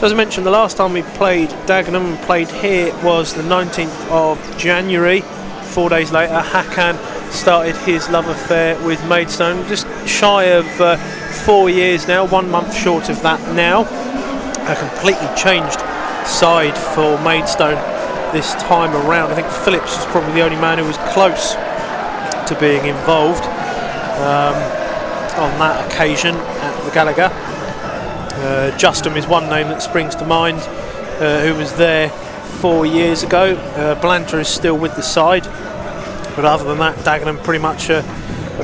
As I mentioned, the last time we played Dagenham and played here was the 19th of January. 4 days later, Hakan started his love affair with Maidstone. Just shy of 4 years now, 1 month short of that now. A completely changed side for Maidstone this time around. I think Phillips was probably the only man who was close to being involved on that occasion at the Gallagher. Justin is one name that springs to mind, who was there 4 years ago. Blanter is still with the side, but other than that, Dagenham pretty much a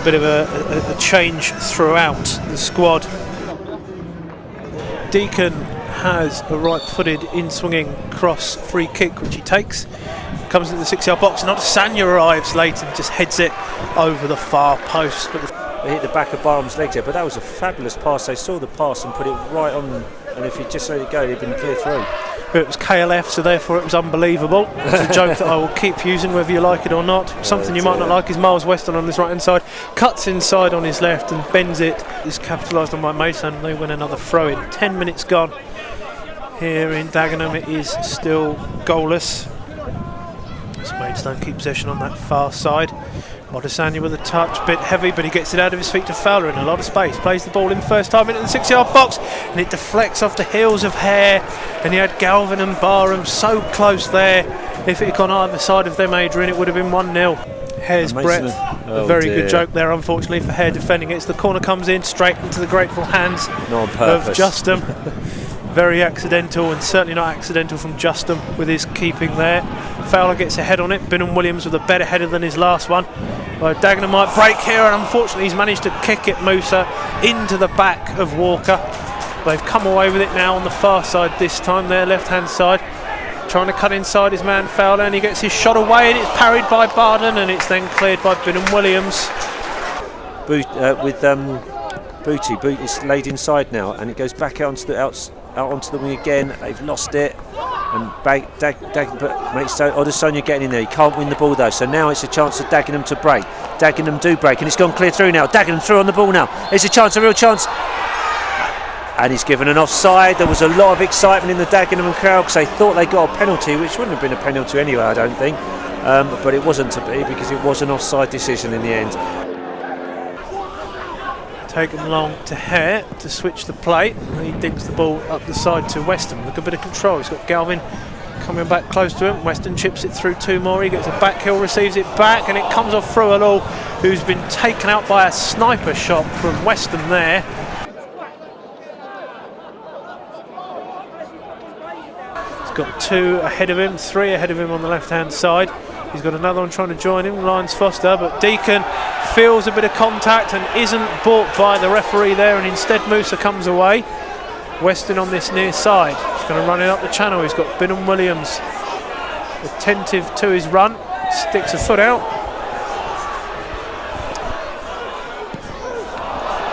bit of a change throughout the squad. Deacon has a right-footed in-swinging cross free kick, which he takes. Comes into the 6-yard box, and Adesanya arrives late and just heads it over the far post. But they hit the back of Barham's legs there, but that was a fabulous pass. They saw the pass and put it right on, and if he'd just let it go, he'd been clear through. It was KLF, so therefore it was unbelievable. It's a joke that I will keep using whether you like it or not. Something you might not like is Miles Weston on his right hand side, cuts inside on his left and bends it. Is capitalised on by Maidstone, and they win another throw in. 10 minutes gone here in Dagenham. It is still goalless. Maidstone keep possession on that far side. Adesanya with a touch, bit heavy, but he gets it out of his feet to Fowler in a lot of space. Plays the ball in the first time into the 6-yard box, and it deflects off the heels of Hare. And he had Galvin and Barham so close there. If it had gone either side of them, Adrian, it would have been 1-0. Hare's breadth. A very good joke there, unfortunately, for Hare defending it. The corner comes in straight into the grateful hands of Justin. Very accidental, and certainly not accidental from Justin with his keeping there. Fowler gets a head on it. Binham Williams with a better header than his last one. Dagenham might break here, and unfortunately he's managed to kick it, Musa, into the back of Walker. They've come away with it now on the far side this time, their left-hand side. Trying to cut inside his man Fowler, and he gets his shot away, and it's parried by Barden, and it's then cleared by Binham Williams. Booty is laid inside now, and it goes back out onto the wing again. They've lost it, and Maidstone, Adesanya getting in there. He can't win the ball though, so now it's a chance for Dagenham to break. Dagenham do break, and it's gone clear through now. Dagenham through on the ball now. It's a chance, a real chance, and he's given an offside. There was a lot of excitement in the Dagenham crowd because they thought they got a penalty, which wouldn't have been a penalty anyway, I don't think, but it wasn't to be because it was an offside decision in the end. Taken along to Hare to switch the play. He digs the ball up the side to Weston. Look, a bit of control. He's got Galvin coming back close to him. Weston chips it through two more. He gets a back heel, receives it back, and it comes off Frualol, who's been taken out by a sniper shot from Weston there. He's got two ahead of him, three ahead of him on the left-hand side. He's got another one trying to join him, Lyons Foster, but Deacon feels a bit of contact and isn't bought by the referee there, and instead Musa comes away. Weston on this near side. He's going to run it up the channel. He's got Binham Williams attentive to his run, sticks a foot out,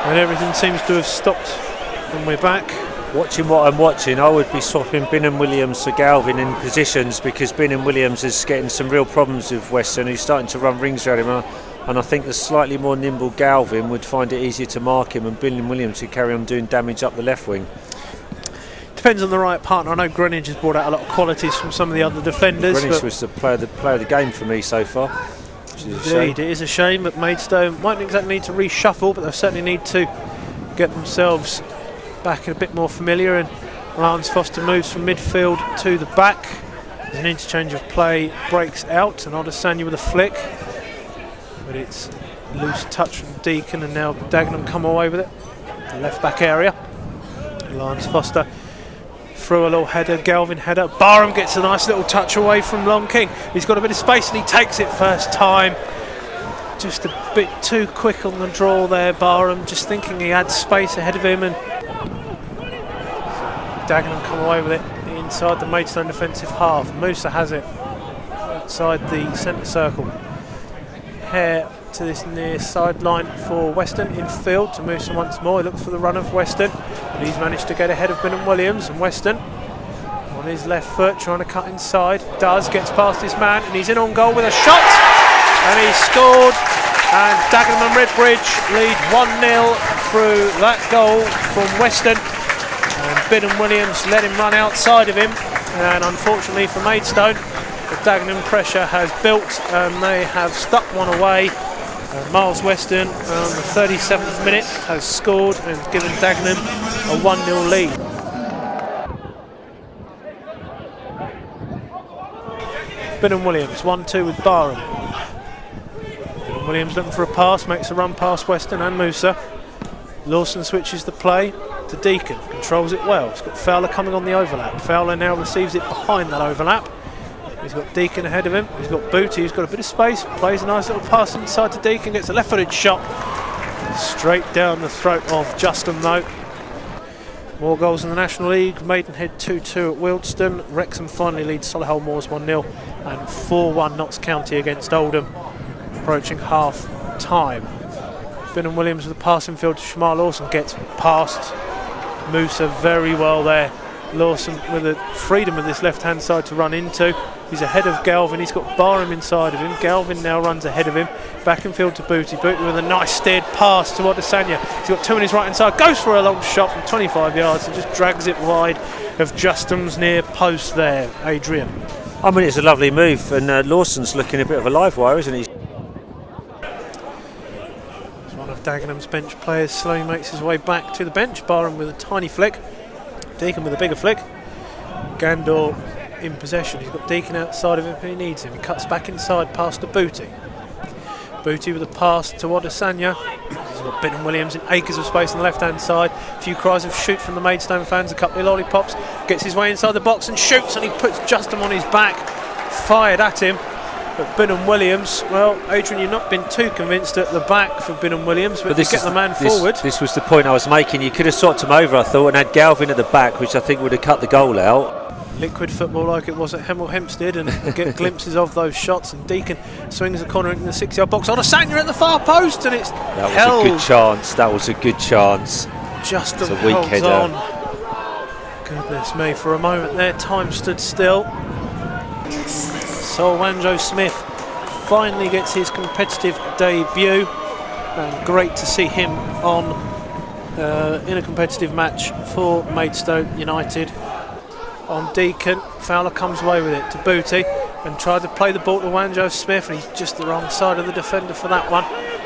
and everything seems to have stopped, and we're back. Watching what I'm watching, I would be swapping Binham Williams for Galvin in positions, because Binham Williams is getting some real problems with Weston, who's starting to run rings around him, and I think the slightly more nimble Galvin would find it easier to mark him, and Binham Williams would carry on doing damage up the left wing. Depends on the right partner. I know Greenwich has brought out a lot of qualities from some of the other defenders. Greenwich was the player of the game for me so far. Indeed, it is a shame, but Maidstone won't exactly need to reshuffle, but they'll certainly need to get themselves back a bit more familiar, and Lyons Foster moves from midfield to the back. There's an interchange of play, breaks out, and Adesanya with a flick, but it's loose touch from Deacon, and now Dagenham come away with it. The left back area. Lyons Foster through a little header, Galvin header. Barham gets a nice little touch away from Long King. He's got a bit of space and he takes it first time. Just a bit too quick on the draw there, Barham, just thinking he had space ahead of him, and Dagenham come away with it inside the Maidstone defensive half. Musa has it outside the centre circle. Hare to this near sideline for Weston, in field to Musa once more. He looks for the run of Weston, but he's managed to get ahead of Binham Williams, and Weston on his left foot trying to cut inside. Gets past his man, and he's in on goal with a shot, and he's scored, and Dagenham Redbridge lead 1-0 through that goal from Weston. And Bidden Williams let him run outside of him, and unfortunately for Maidstone, the Dagenham pressure has built and they have stuck one away. Miles Weston on the 37th minute has scored and given Dagenham a 1-0 lead. Bidden Williams 1-2 with Barham. Bidden Williams looking for a pass, makes a run past Weston and Musa. Lawson switches the play to Deacon, controls it well. He's got Fowler coming on the overlap. Fowler now receives it behind that overlap. He's got Deacon ahead of him. He's got Booty, who's got a bit of space. Plays a nice little pass inside to Deacon. Gets a left-footed shot straight down the throat of Justin, though. More goals in the National League. Maidenhead 2-2 at Wealdstone. Wrexham finally leads Solihull Moors 1-0. And 4-1 Notts County against Oldham. Approaching half-time. Bidden Williams with a passing field to Shamar Lawson. Gets past Musa very well there. Lawson with the freedom of this left-hand side to run into. He's ahead of Galvin. He's got Barham inside of him. Galvin now runs ahead of him. Back in field to Booty. Booty with a nice steered pass to Adesanya. He's got two on his right-hand side. Goes for a long shot from 25 yards and just drags it wide of Justin's near post there. Adrian. I mean, it's a lovely move, and Lawson's looking a bit of a live wire, isn't he? It's one of Dagenham's bench players slowly makes his way back to the bench. Barham with a tiny flick. Deacon with a bigger flick. Gandor in possession. He's got Deacon outside of him if he needs him. He cuts back inside past to Booty. Booty with a pass to Adesanya. He's got Bidden Williams in acres of space on the left-hand side. A few cries of shoot from the Maidstone fans, a couple of lollipops. Gets his way inside the box and shoots, and he puts Justin on his back. Fired at him. But Bidden Williams, well, Adrian, you've not been too convinced at the back for Bidden Williams, but you get the man forward. This was the point I was making. You could have swapped him over, I thought, and had Galvin at the back, which I think would have cut the goal out. Liquid football like it was at Hemel Hempstead, and get glimpses of those shots. And Deacon swings the corner into the 6-yard box. Adesanya at the far post, and it's held. That was a good chance. That was a good chance. Justin a weak holds header. On. Goodness me, for a moment there, time stood still. So Wanjo Smith finally gets his competitive debut, and great to see him on in a competitive match for Maidstone United. On Deacon, Fowler comes away with it to Booty and tried to play the ball to Wanjo Smith, and he's just the wrong side of the defender for that one.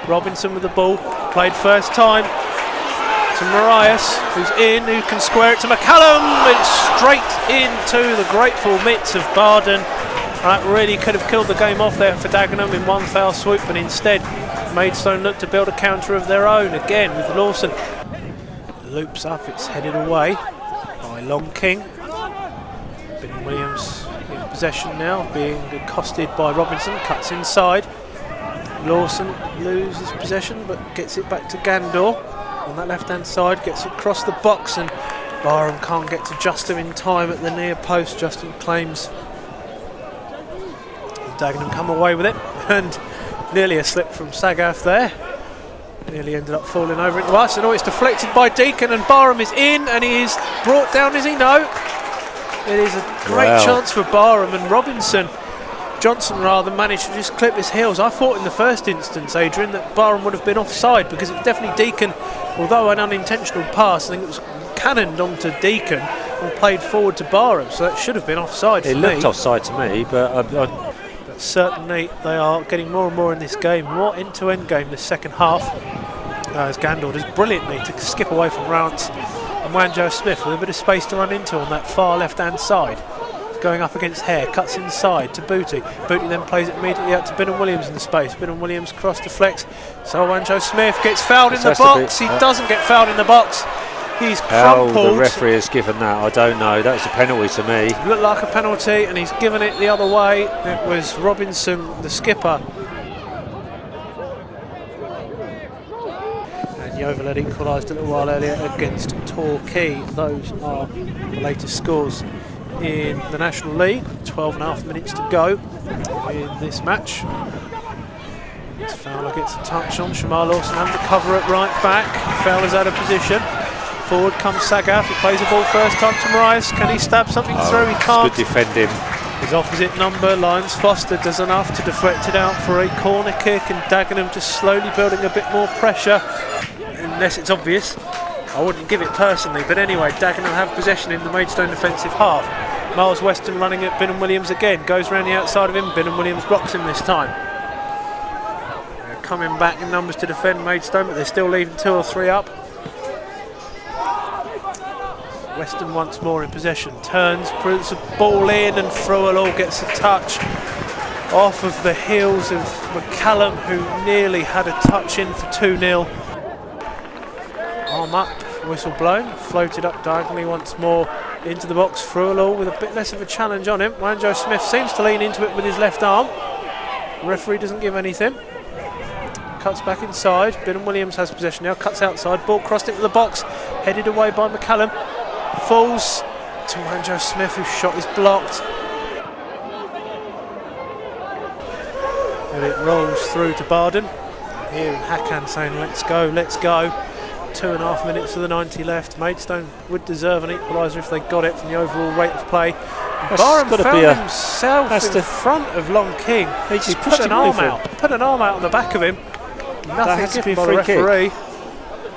Robinson with the ball, played first time to Marias, who's in, who can square it to McCallum. It's straight into the grateful mitts of Barden. That really could have killed the game off there for Dagenham in one foul swoop, but instead Maidstone looked to build a counter of their own again with Lawson. Loops up, it's headed away by Long King. Bidden Williams in possession now, being accosted by Robinson, cuts inside. Lawson loses possession but gets it back to Gandor on that left-hand side, gets it across the box, and Barham can't get to Justin in time at the near post. Justin claims. Dagenham come away with it, and nearly a slip from Sagaf there. Nearly ended up falling over into us, and it's deflected by Deacon, and Barham is in, and he is brought down, is he? No. It is a great chance for Barham, and Johnson rather managed to just clip his heels. I thought in the first instance, Adrian, that Barham would have been offside, because it's definitely Deacon, although an unintentional pass, I think it was cannoned onto Deacon and played forward to Barham, so that should have been offside for me. It looked offside to me, but certainly they are getting more and more in this game, more end-to-end game this second half, as Gandor does brilliantly to skip away from Rounce, and Wanjo Smith with a bit of space to run into on that far left-hand side. Going up against Hare, cuts inside to Booty. Booty then plays it immediately out to Bidden Williams in the space. Bidden Williams cross deflects, so Wanjo Smith gets fouled in the box. He doesn't get fouled in the box. He's crumpled. How the referee has given that, I don't know. That was a penalty to me. It looked like a penalty, and he's given it the other way. It was Robinson, the skipper. And Yeovil had equalised a little while earlier against Torquay. Those are the latest scores in the National League. 12.5 minutes to go in this match. Fowler gets a touch on Shamar Lawson undercover at right back. Fowler's out of position. Forward comes Sagaf, he plays the ball first time to Marias. Can he stab something through? He can't. Good defending. His opposite number, Lyons Foster, does enough to deflect it out for a corner kick, and Dagenham just slowly building a bit more pressure, unless it's obvious. I wouldn't give it personally, but anyway, Dagenham have possession in the Maidstone defensive half. Miles Weston running at Binham Williams again, goes around the outside of him, Binham Williams blocks him this time. They're coming back in numbers to defend Maidstone, but they're still leaving 2 or 3 up. Weston once more in possession, turns, puts the ball in, and Frualall gets a touch off of the heels of McCallum, who nearly had a touch in for 2-0. Arm up, whistle blown, floated up diagonally once more into the box. Frualall with a bit less of a challenge on him. Wanjo Smith seems to lean into it with his left arm. The referee doesn't give anything. Cuts back inside. Binham Williams has possession now, cuts outside, ball crossed into the box, headed away by McCallum. Falls to Wanjo Smith, whose shot is blocked. And it rolls through to Barden. Here Hakan saying, let's go, let's go. 2.5 minutes of the 90 left. Maidstone would deserve an equaliser if they got it from the overall rate of play. Barham found himself in front of Long King. He just put an arm out on the back of him. Nothing given by the referee.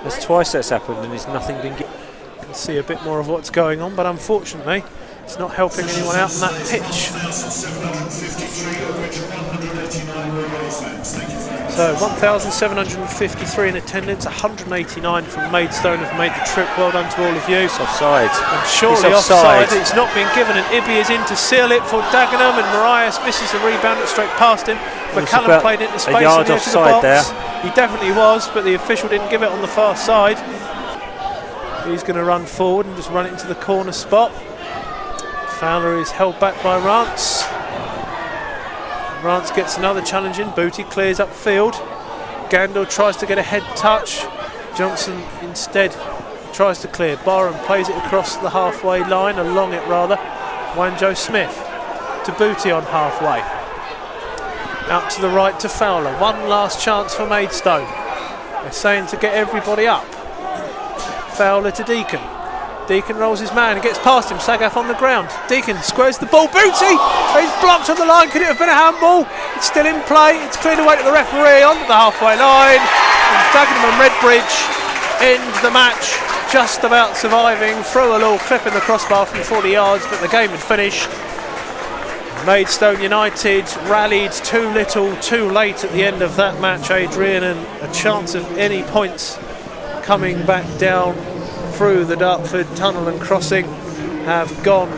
There's twice that's happened and there's nothing been given. You can see a bit more of what's going on, but unfortunately it's not helping anyone out on that pitch. So 1,753 in attendance, 189 from Maidstone have made the trip. Well done to all of you. It's offside. And surely offside. It's not been given, and Ibby is in to seal it for Dagenham, and Marias misses the rebound, it's straight past him. McCallum played into space on the edge of the box. There. He definitely was, but the official didn't give it on the far side. He's going to run forward and just run it into the corner spot. Fowler is held back by Rance. Rance gets another challenge in. Booty clears upfield. Gandil tries to get a head touch. Johnson instead tries to clear. Barham plays it across the halfway line, along it rather. Wanjo Smith to Booty on halfway. Out to the right to Fowler. One last chance for Maidstone. They're saying to get everybody up. Fowler to Deacon. Deacon rolls his man and gets past him. Sagaf on the ground. Deacon squares the ball. Booty! He's blocked on the line. Could it have been a handball? It's still in play. It's cleared away to the referee on the halfway line. And Dagenham Redbridge end the match just about surviving. Frualall clipping the crossbar from 40 yards, but the game had finished. Maidstone United rallied too little, too late at the end of that match, Adrian, and a chance of any points coming back down through the Dartford tunnel and crossing have gone